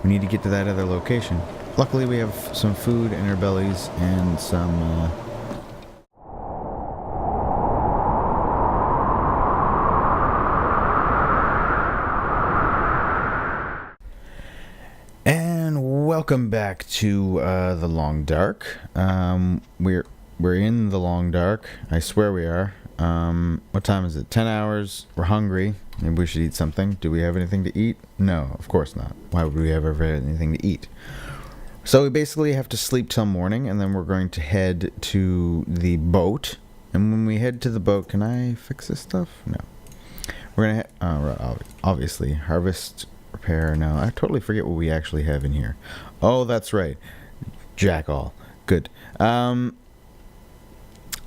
we need to get to that other location. Luckily, we have some food in our bellies and some... And welcome back to the Long Dark. We're in the Long Dark. I swear we are. What time is it? 10 hours. We're hungry. Maybe we should eat something. Do we have anything to eat? No, of course not. Why would we ever have anything to eat? So we basically have to sleep till morning, and then we're going to head to the boat. And when we head to the boat, can I fix this stuff? No. We're gonna obviously harvest, repair. No, I totally forget what we actually have in here. Oh, that's right. Jack all. Good.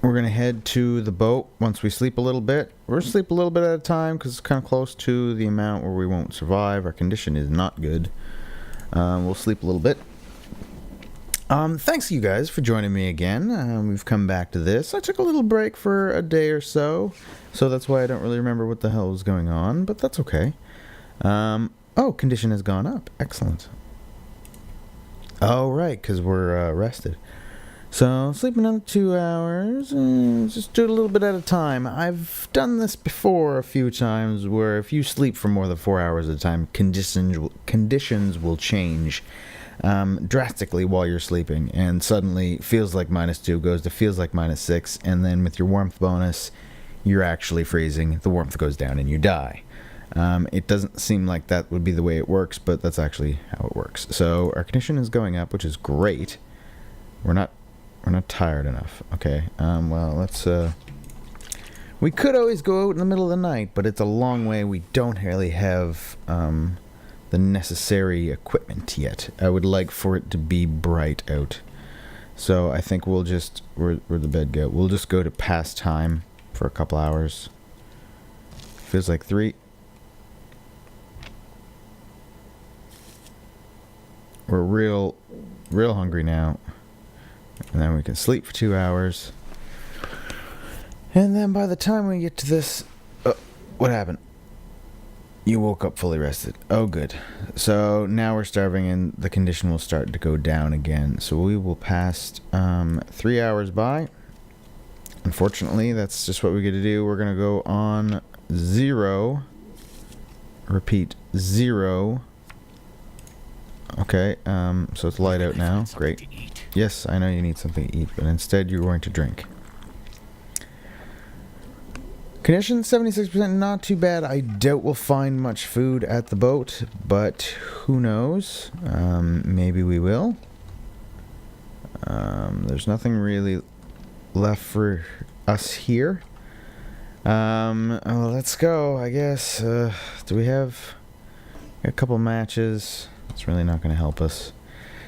We're going to head to the boat once we sleep a little bit. We're going to sleep a little bit at a time because it's kind of close to the amount where we won't survive. Our condition is not good. We'll sleep a little bit. Thanks you guys for joining me again. We've come back to this. I took a little break for a day or so, so that's why I don't really remember what the hell was going on, but that's okay. Oh, condition has gone up. Excellent. Oh, right, because we're rested. So, sleep another 2 hours, and just do it a little bit at a time. I've done this before a few times, where if you sleep for more than 4 hours at a time, conditions will change drastically while you're sleeping, and suddenly feels like -2 goes to feels like -6, and then with your warmth bonus, you're actually freezing, the warmth goes down, and you die. It doesn't seem like that would be the way it works, but that's actually how it works. So, our condition is going up, which is great. We're not tired enough. Okay, well, let's, we could always go out in the middle of the night, but it's a long way. We don't really have, the necessary equipment yet. I would like for it to be bright out. So I think we'll just, where'd the bed go? We'll just go to past time for a couple hours. Feels like 3. We're real hungry now. And then we can sleep for 2 hours. And then by the time we get to this... what happened? You woke up fully rested. Oh, good. So now we're starving and the condition will start to go down again. So we will pass 3 hours by. Unfortunately, that's just what we get to do. We're going to go on 0. Repeat, 0. Okay, so it's light out now. Great. Yes, I know you need something to eat, but instead you're going to drink. Condition 76%, not too bad. I doubt we'll find much food at the boat, but who knows? Maybe we will. There's nothing really left for us here. Well, let's go, I guess. Do we have a couple matches? It's really not going to help us.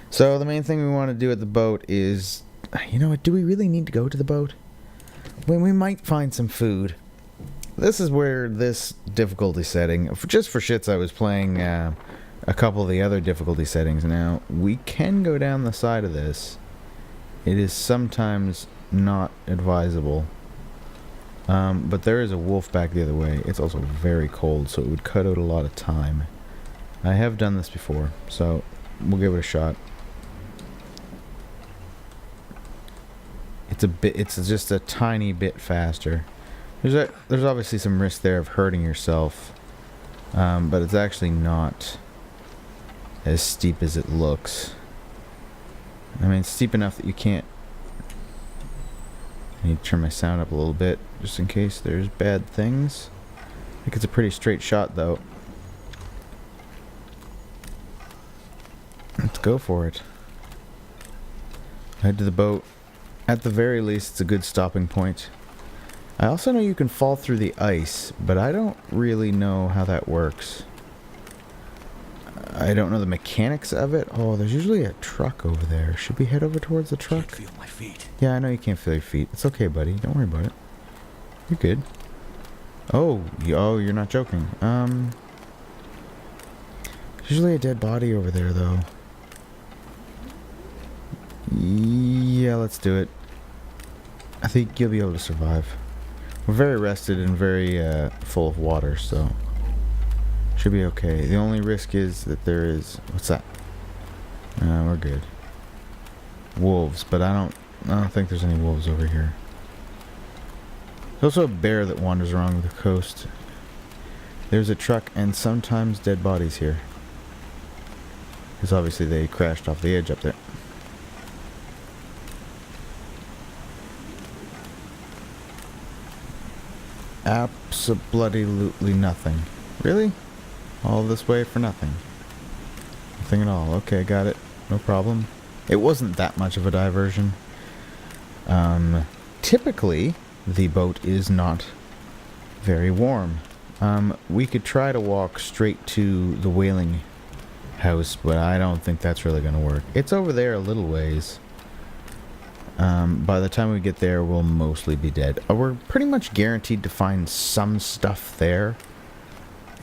So the main thing we want to do at the boat is, you know what, do we really need to go to the boat? When we might find some food. This is where this difficulty setting, just for shits I was playing a couple of the other difficulty settings. Now, we can go down the side of this. It is sometimes not advisable. But there is a wolf back the other way. It's also very cold, so it would cut out a lot of time. I have done this before, so we'll give it a shot. It's just a tiny bit faster. There's obviously some risk there of hurting yourself, but it's actually not as steep as it looks. I mean, it's steep enough that you can't... I need to turn my sound up a little bit, just in case there's bad things. I think it's a pretty straight shot, though. Let's go for it. Head to the boat. At the very least, it's a good stopping point. I also know you can fall through the ice, but I don't really know how that works. I don't know the mechanics of it. Oh, there's usually a truck over there. Should we head over towards the truck? I can't feel my feet. Yeah, I know you can't feel your feet. It's okay, buddy. Don't worry about it. You're good. Oh, you're not joking. There's usually a dead body over there, though. Yeah, let's do it. I think you'll be able to survive. We're very rested and very full of water, so Should be okay. The only risk is that there is... What's that? We're good. Wolves, but I don't think there's any wolves over here. There's also a bear that wanders along the coast. There's a truck and sometimes dead bodies here. Because obviously they crashed off the edge up there. Absolutely nothing. Really? All this way for nothing. Nothing at all. Okay, got it. No problem. It wasn't that much of a diversion. Typically, the boat is not very warm. We could try to walk straight to the whaling house, but I don't think that's really going to work. It's over there a little ways. By the time we get there, we'll mostly be dead. We're pretty much guaranteed to find some stuff there.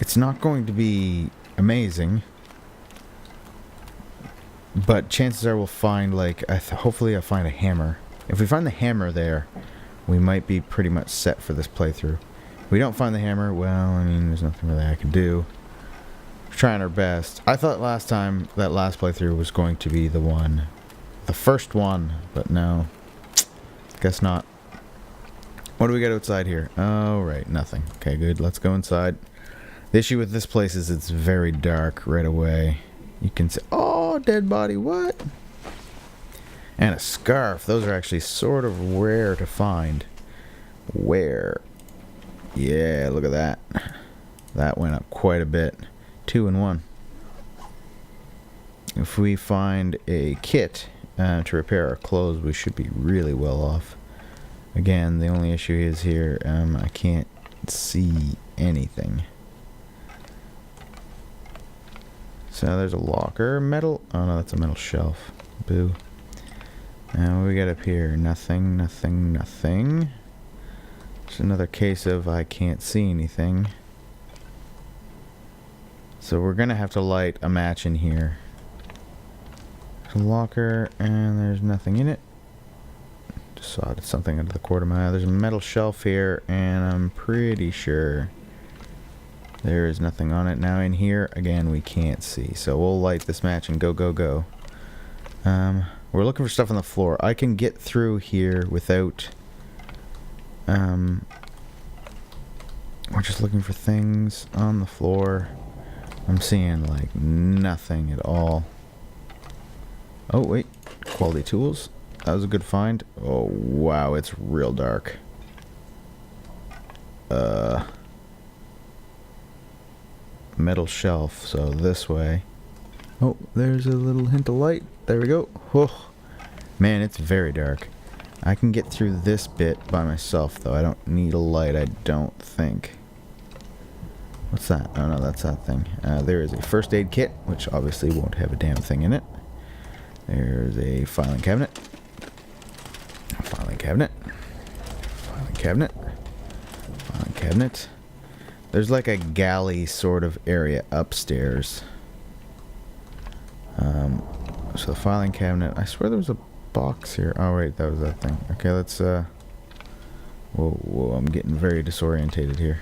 It's not going to be amazing, but chances are we'll find, like, hopefully I'll find a hammer. If we find the hammer there, we might be pretty much set for this playthrough. If we don't find the hammer, well, I mean, there's nothing really I can do. We're trying our best. I thought last time, that last playthrough was going to be the first one, but no. Guess not. What do we got outside here? Oh, right, nothing. Okay, good. Let's go inside. The issue with this place is it's very dark right away. You can see... Oh, dead body, what? And a scarf. Those are actually sort of rare to find. Where? Yeah, look at that. That went up quite a bit. 2 in 1. If we find a kit to repair our clothes, we should be really well off. Again, the only issue is here, I can't see anything. So there's a locker. Metal. Oh no, that's a metal shelf. Boo. And what we got up here? Nothing, nothing, nothing. It's another case of I can't see anything. So we're gonna have to light a match in here. There's a locker and there's nothing in it. Just saw something under the corner of my eye. There's a metal shelf here and I'm pretty sure there is nothing on it. Now in here, again, we can't see. So we'll light this match and go, go, go. We're looking for stuff on the floor. I can get through here without... We're just looking for things on the floor. I'm seeing, like, nothing at all. Oh, wait. Quality tools. That was a good find. Oh, wow. It's real dark. Metal shelf, so this way. Oh, there's a little hint of light. There we go. Oh, man, it's very dark. I can get through this bit by myself, though. I don't need a light, I don't think. What's that? Oh, no, that's that thing. There is a first aid kit, which obviously won't have a damn thing in it. There's a filing cabinet. A filing cabinet. Filing cabinet. Filing cabinet. There's like a galley sort of area upstairs. So the filing cabinet. I swear there was a box here. Oh, right, that was that thing. Okay, let's, whoa, whoa, I'm getting very disorientated here.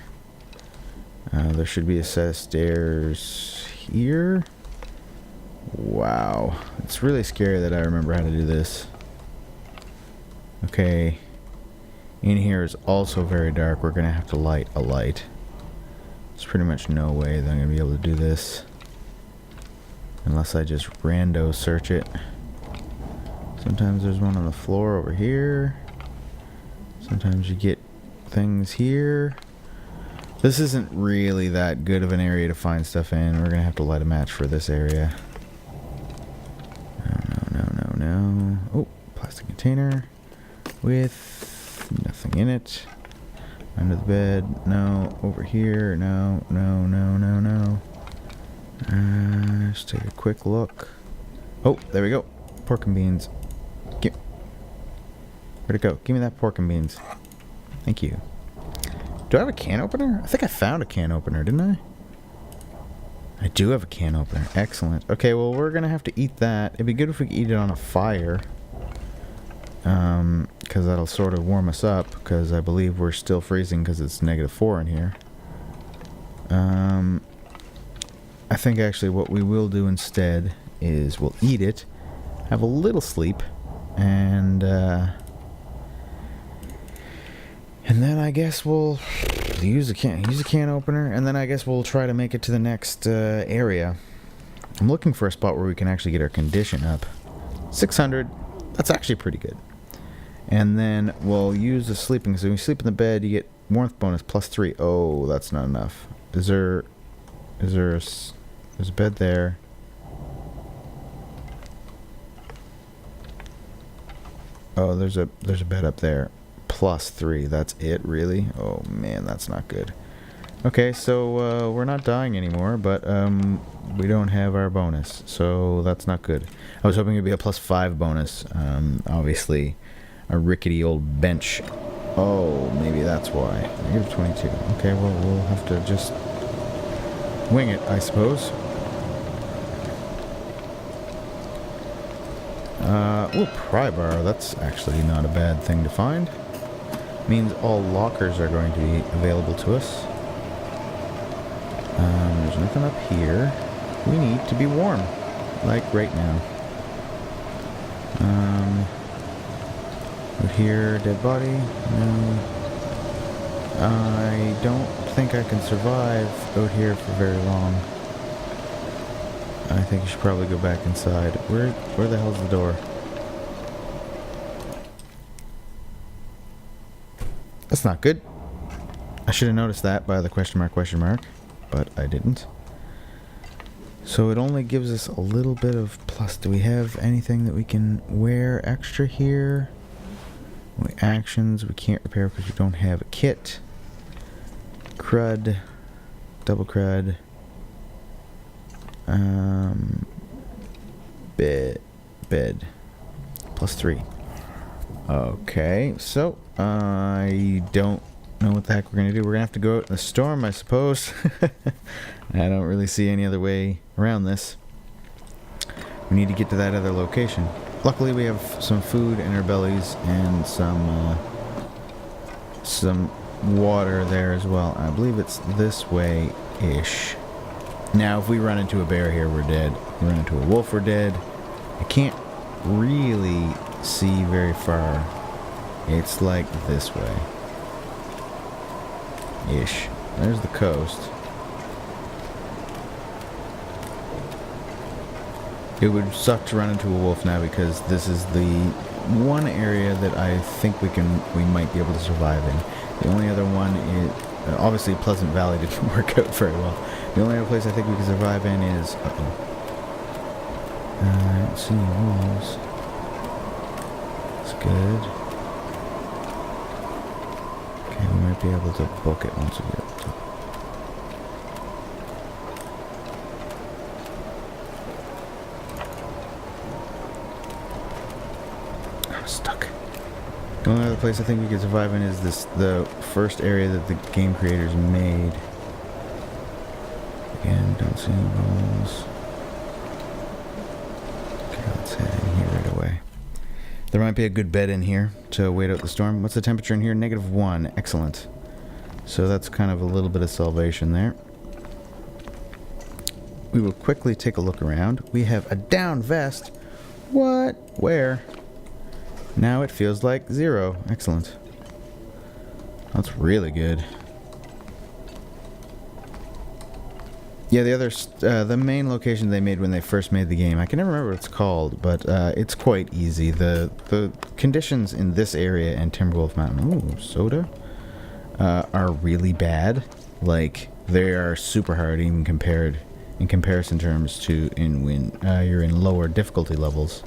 There should be a set of stairs here. Wow. It's really scary that I remember how to do this. Okay. In here is also very dark. We're going to have to light a light. There's pretty much no way that I'm going to be able to do this. Unless I just rando search it. Sometimes there's one on the floor over here. Sometimes you get things here. This isn't really that good of an area to find stuff in. We're going to have to light a match for this area. No. Oh, plastic container with nothing in it. Under the bed. No. Over here. No. Just take a quick look. Oh, there we go. Pork and beans. Where'd it go? Give me that pork and beans. Thank you. Do I have a can opener? I think I found a can opener, didn't I? I do have a can opener. Excellent. Okay, well, we're going to have to eat that. It'd be good if we could eat it on a fire. Because that'll sort of warm us up. Because I believe we're still freezing because it's -4 in here. I think actually what we will do instead is we'll eat it, have a little sleep, and then I guess we'll use a can opener, and then I guess we'll try to make it to the next area. I'm looking for a spot where we can actually get our condition up. 600, that's actually pretty good. And then we'll use the sleeping. So when you sleep in the bed, you get warmth bonus +3. Oh, that's not enough. There's a bed there. Oh, there's a bed up there. +3. That's it, really? Oh man, that's not good. Okay, so we're not dying anymore, but we don't have our bonus, so that's not good. I was hoping it'd be a +5 bonus. Obviously, a rickety old bench. Oh, maybe that's why. -22. Okay, well, we'll have to just wing it, I suppose. Ooh, pry bar. That's actually not a bad thing to find. Means all lockers are going to be available to us. There's nothing up here. We need to be warm, like right now. Out here, dead body. No. I don't think I can survive out here for very long. I think you should probably go back inside. Where the hell's the door? That's not good. I should have noticed that by the question mark, but I didn't. So it only gives us a little bit of plus. Do we have anything that we can wear extra here? Actions, we can't repair because we don't have a kit. Crud. Double crud. Bed. +3. Okay, so I don't know what the heck we're gonna do. We're gonna have to go out in the storm, I suppose. I don't really see any other way around this. We need to get to that other location. Luckily, we have some food in our bellies and some water there as well. I believe it's this way-ish. Now, if we run into a bear here, we're dead. If we run into a wolf, we're dead. I can't really see very far. It's like this way. Ish. There's the coast. It would suck to run into a wolf now because this is the one area that I think we might be able to survive in. The only other one is obviously Pleasant Valley didn't work out very well. The only other place I think we can survive in is I don't see any walls. That's good. Okay, we might be able to book it once we get up to it. I'm stuck. The only other place I think we can survive in is the first area that the game creators made. Again, don't see any walls. Okay, let's head in here right away. There might be a good bed in here to wait out the storm. What's the temperature in here? -1. Excellent. So that's kind of a little bit of salvation there. We will quickly take a look around. We have a down vest. What? Where? Now it feels like 0. Excellent. That's really good. Yeah, the main location they made when they first made the game, I can never remember what it's called, but it's quite easy. The conditions in this area and Timberwolf Mountain, ooh, soda, are really bad. Like, they are super hard even in comparison terms to when you're in lower difficulty levels.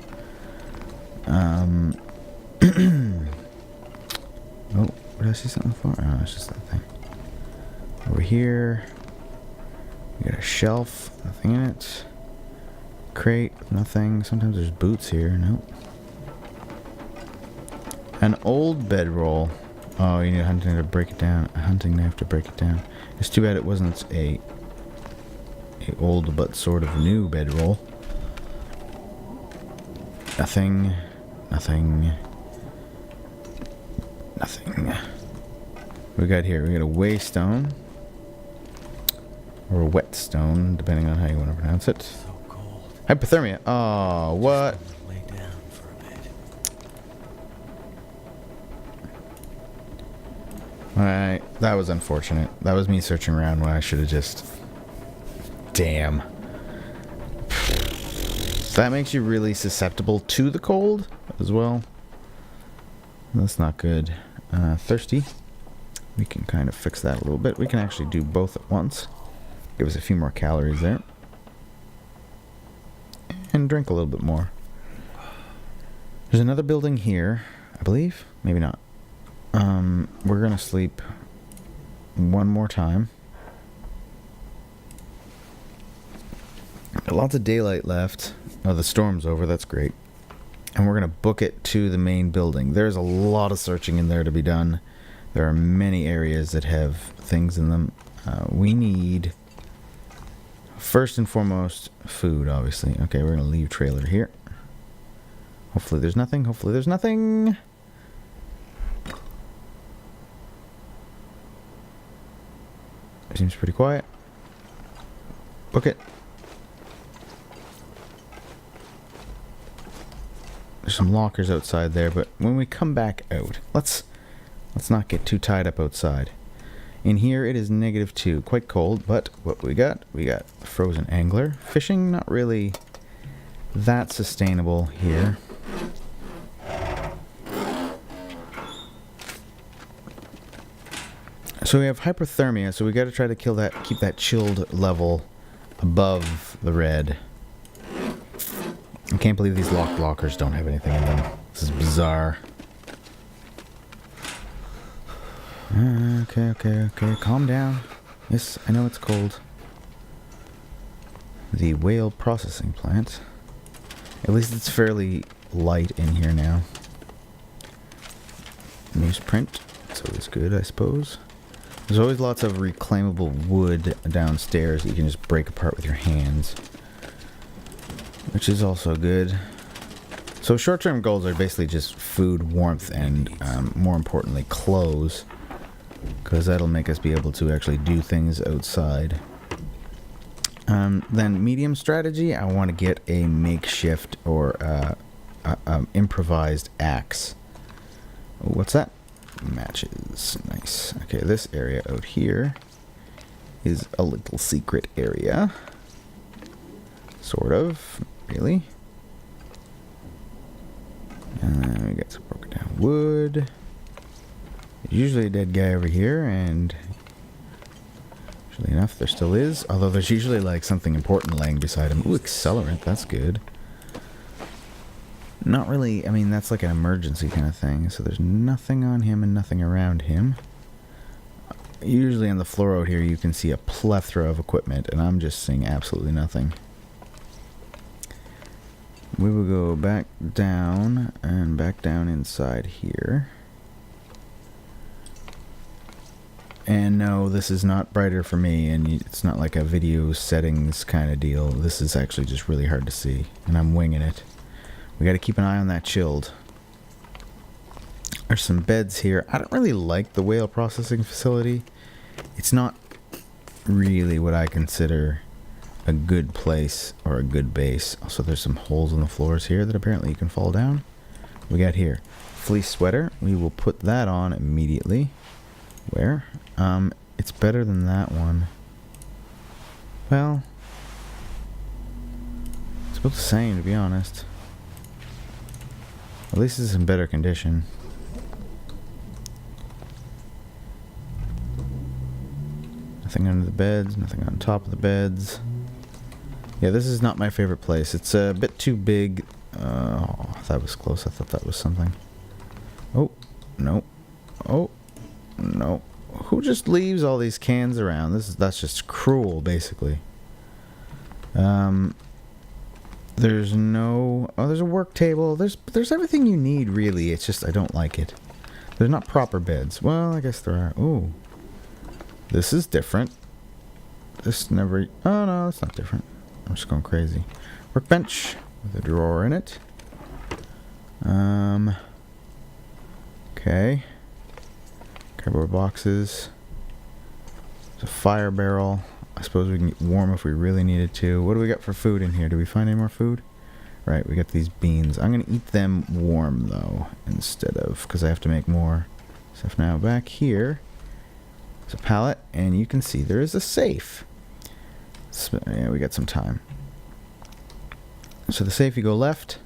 Oh, did I see something for? Oh, it's just that thing. Over here. We got a shelf, nothing in it. Crate, nothing. Sometimes there's boots here. Nope. An old bedroll. Oh, you need a hunting knife to break it down. A hunting knife to break it down. It's too bad it wasn't a old but sort of new bedroll. Nothing. Nothing. Nothing. What we got here? We got a waystone. Or whetstone, depending on how you want to pronounce it. So cold. Hypothermia. Oh, what? Lay down for a bit. Alright, that was unfortunate. That was me searching around when I should have just... Damn. That makes you really susceptible to the cold as well. That's not good. Thirsty. We can kind of fix that a little bit. We can actually do both at once. Give us a few more calories there. And drink a little bit more. There's another building here, I believe. Maybe not. We're gonna sleep one more time. Got lots of daylight left. Oh, the storm's over. That's great. And we're gonna book it to the main building. There's a lot of searching in there to be done. There are many areas that have things in them. We need, first and foremost, food, obviously. Okay, we're gonna leave trailer here. Hopefully there's nothing. Hopefully there's nothing. Seems pretty quiet. Book it. There's some lockers outside there, but when we come back out, let's not get too tied up outside. In here it is -2, quite cold, but what we got frozen angler. Fishing, not really that sustainable here. So we have hypothermia, so we got to try to keep that chilled level above the red. I can't believe these locked lockers don't have anything in them. This is bizarre. Okay, calm down. Yes, I know it's cold. The whale processing plant. At least it's fairly light in here now. Newsprint. That's always good, I suppose. There's always lots of reclaimable wood downstairs that you can just break apart with your hands, which is also good. So short-term goals are basically just food, warmth, and more importantly, clothes, because that'll make us be able to actually do things outside. Then medium strategy, I want to get a makeshift or improvised axe. What's that? Matches. Nice. Okay, this area out here is a little secret area. Sort of. Really. And then we got some broken down wood. There's usually a dead guy over here, and usually enough there still is. Although there's usually like something important laying beside him. Ooh, accelerant. That's good. Not really, I mean, that's like an emergency kind of thing. So there's nothing on him and nothing around him. Usually on the floor out here you can see a plethora of equipment, and I'm just seeing absolutely nothing. We will go back down and back down inside here. And no, this is not brighter for me, and it's not like a video settings kind of deal. This is actually just really hard to see, and I'm winging it. We got to keep an eye on that chilled. There's some beds here. I don't really like the whale processing facility. It's not really what I consider a good place or a good base. Also, there's some holes in the floors here that apparently you can fall down. We got here fleece sweater. We will put that on immediately. Where? It's better than that one. Well, it's about the same, to be honest. At least it's in better condition. Nothing under the beds, nothing on top of the beds. Yeah, this is not my favorite place. It's a bit too big. Oh, that was close. I thought that was something. Oh, no. Oh, no. Who just leaves all these cans around? That's just cruel, basically. There's no... Oh, there's a work table. There's everything you need, really. It's just I don't like it. There's not proper beds. Well, I guess there are. Ooh. This is different. This never... Oh, no, it's not different. I'm just going crazy. Workbench with a drawer in it. Okay. Cardboard boxes. There's a fire barrel. I suppose we can get warm if we really needed to. What do we got for food in here? Do we find any more food? Right, we got these beans. I'm going to eat them warm, though, instead of... because I have to make more stuff now. Back here, there's a pallet, and you can see there is a safe. So, yeah, we got some time. So the safe, you go left.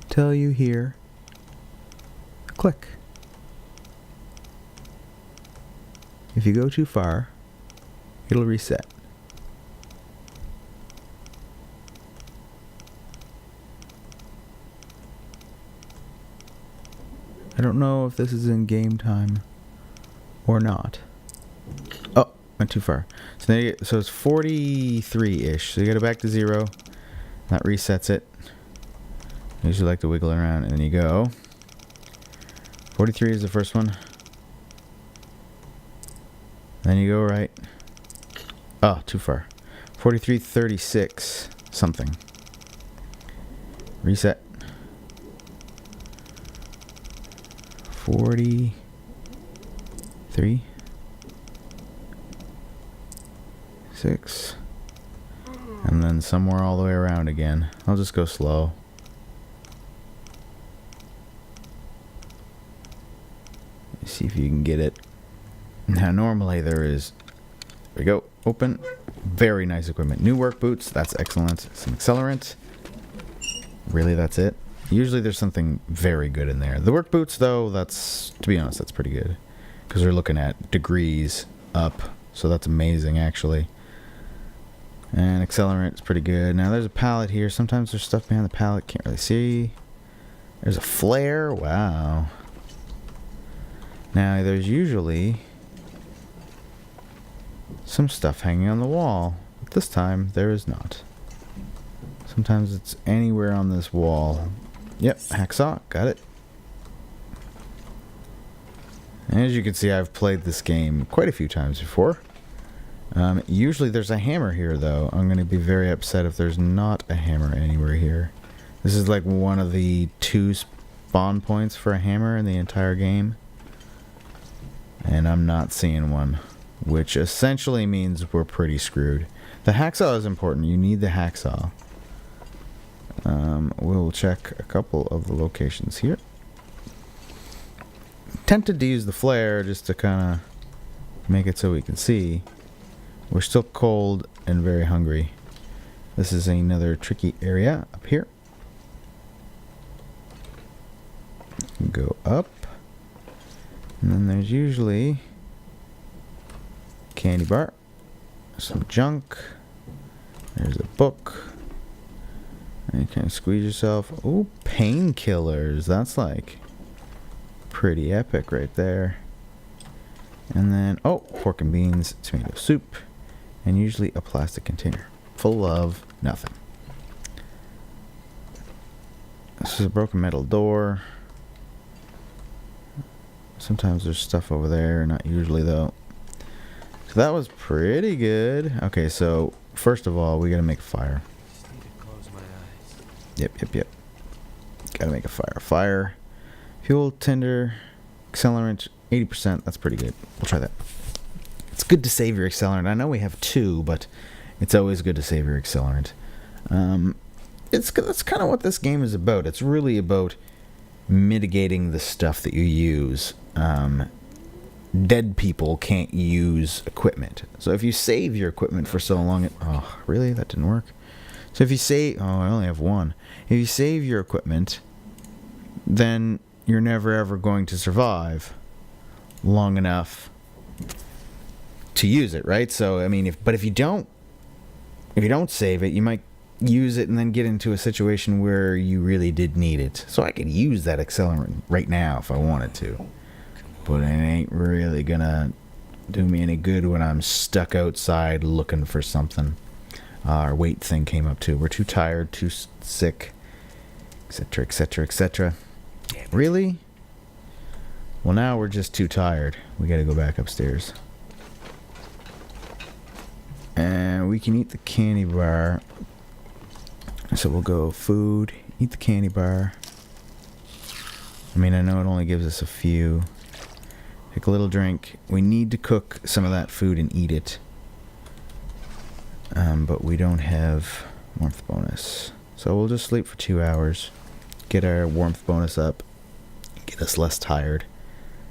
Till you hear a click. If you go too far, it'll reset. I don't know if this is in game time or not. Oh, went too far. So there you, so it's 43-ish. So you gotta back to 0. That resets it. I usually like to wiggle it around, and then you go. 43 is the first one. Then you go right. Oh, too far. 43-36 something. Reset. 43 6 and then somewhere all the way around again. I'll just go slow. See if you can get it. Now normally there is, there we go, open. Very nice equipment. New work boots, that's excellent. Some accelerant. Really, that's it? Usually there's something very good in there. The work boots, though, that's, to be honest, that's pretty good. Because we're looking at degrees up. So that's amazing, actually. And accelerant is pretty good. Now, there's a pallet here. Sometimes there's stuff behind the pallet. Can't really see. There's a flare. Wow. Now, there's usually some stuff hanging on the wall. But this time, there is not. Sometimes it's anywhere on this wall. Yep, hacksaw, got it. And as you can see, I've played this game quite a few times before. Usually there's a hammer here, though. I'm going to be very upset if there's not a hammer anywhere here. This is like one of the 2 spawn points for a hammer in the entire game. And I'm not seeing one, which essentially means we're pretty screwed. The hacksaw is important. You need the hacksaw. We'll check a couple of the locations here. Tempted to use the flare just to kind of make it so we can see. We're still cold and very hungry. This is another tricky area up here. Go up. And then there's usually candy bar. Some junk. There's a book. And you can squeeze yourself. Oh, painkillers. That's like pretty epic right there. And then, oh, pork and beans, tomato soup, and usually a plastic container full of nothing. This is a broken metal door. Sometimes there's stuff over there, not usually though. So that was pretty good. Okay, so first of all, we gotta make a fire. Yep. Gotta make a fire. Fire, fuel, tinder, accelerant, 80%. That's pretty good. We'll try that. It's good to save your accelerant. I know we have 2, but it's always good to save your accelerant. That's kind of what this game is about. It's really about mitigating the stuff that you use. Dead people can't use equipment. So if you save your equipment for so long... Oh, really? That didn't work? So if you save... Oh, I only have 1. If you save your equipment, then you're never ever going to survive long enough to use it, right? So, I mean, if you don't save it, you might use it and then get into a situation where you really did need it. So I could use that accelerant right now if I wanted to. But it ain't really gonna do me any good when I'm stuck outside looking for something. Our weight thing came up too. We're too tired, too sick, etc., etc., etc. Really? Well, now we're just too tired. We gotta go back upstairs. And we can eat the candy bar. So we'll go food, eat the candy bar. I mean, I know it only gives us a few. Take a little drink. We need to cook some of that food and eat it. But we don't have warmth bonus. So we'll just sleep for 2 hours, get our warmth bonus up, get us less tired.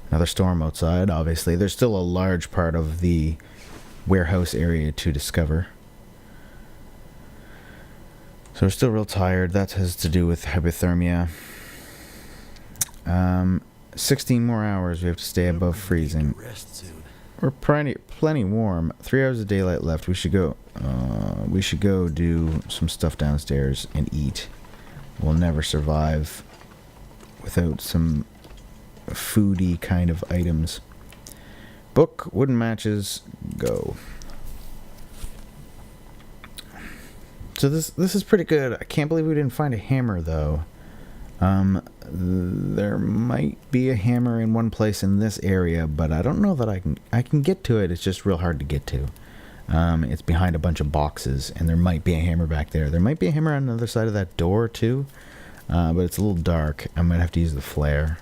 Another storm outside, obviously. There's still a large part of the warehouse area to discover. So we're still real tired. That has to do with hypothermia. 16 more hours we have to stay above freezing. Rest soon. We're plenty warm. 3 hours of daylight left. We should go do some stuff downstairs and eat. We'll never survive without some foodie kind of items. Book, wooden matches, go. So this is pretty good. I can't believe we didn't find a hammer though. There might be a hammer in one place in this area, but I don't know that I can get to it. It's just real hard to get to. It's behind a bunch of boxes, and there might be a hammer back there. There might be a hammer on the other side of that door too, but it's a little dark. I might have to use the flare.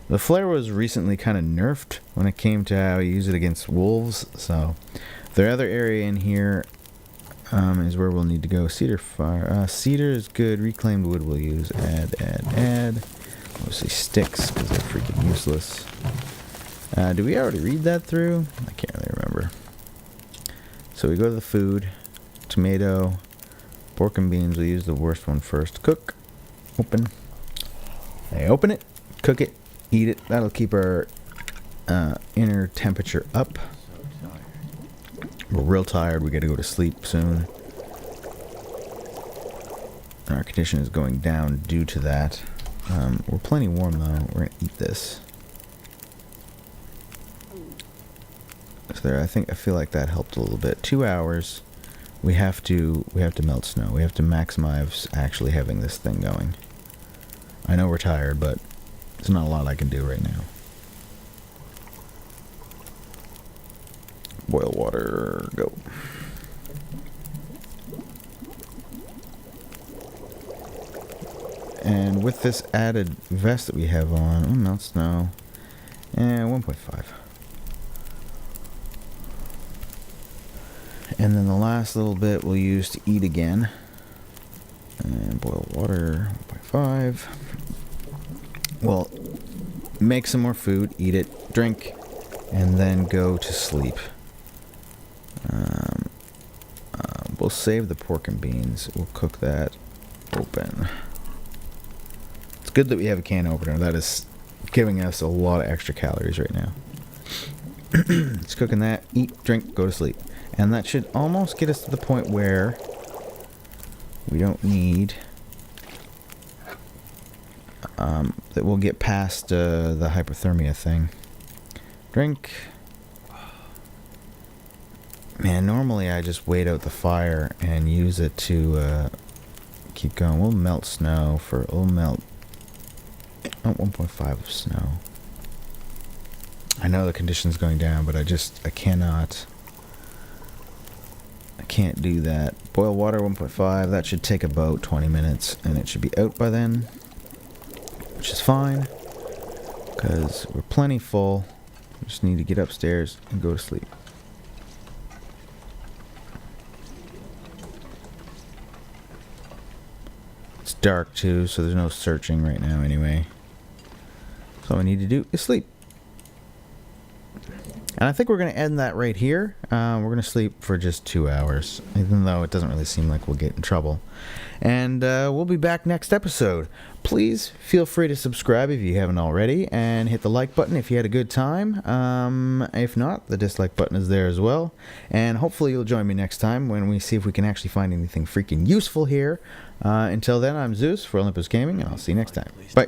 The flare was recently kind of nerfed when it came to how you use it against wolves. So the other area in here is where we'll need to go. Cedar fire. Cedar is good. Reclaimed wood we'll use. Add. Mostly sticks because they're freaking useless. Do we already read that through? I can't really remember. So we go to the food. Tomato. Pork and beans. We'll use the worst one first. Cook. Open. They open it. Cook it. Eat it. That'll keep our inner temperature up. We're real tired. We gotta go to sleep soon. Our condition is going down due to that. We're plenty warm though. We're gonna eat this. So there, I feel like that helped a little bit. 2 hours. We have to melt snow. We have to maximize actually having this thing going. I know we're tired, but there's not a lot I can do right now. Boil water, go. And with this added vest that we have on, melt snow, and 1.5. And then the last little bit we'll use to eat again. And boil water, 1.5. We'll make some more food, eat it, drink, and then go to sleep. We'll save the pork and beans. We'll cook that. Open. It's good that we have a can opener. That is giving us a lot of extra calories right now. It's cooking that. Eat, drink, go to sleep. And that should almost get us to the point where we don't need... that we'll get past the hypothermia thing. Drink. Man, normally I just wait out the fire and use it to keep going. We'll melt snow for... We'll melt... 1.5 of snow. I know the condition's going down, but I cannot... I can't do that. Boil water, 1.5. That should take about 20 minutes, and it should be out by then. Which is fine, because we're plenty full. We just need to get upstairs and go to sleep. It's dark too, so there's no searching right now anyway. So all we need to do is sleep. And I think we're going to end that right here. We're going to sleep for just 2 hours, even though it doesn't really seem like we'll get in trouble. And we'll be back next episode. Please feel free to subscribe if you haven't already, and hit the like button if you had a good time. If not, the dislike button is there as well. And hopefully you'll join me next time when we see if we can actually find anything freaking useful here. Until then, I'm Zeus for Olympus Gaming, and I'll see you next time. Bye.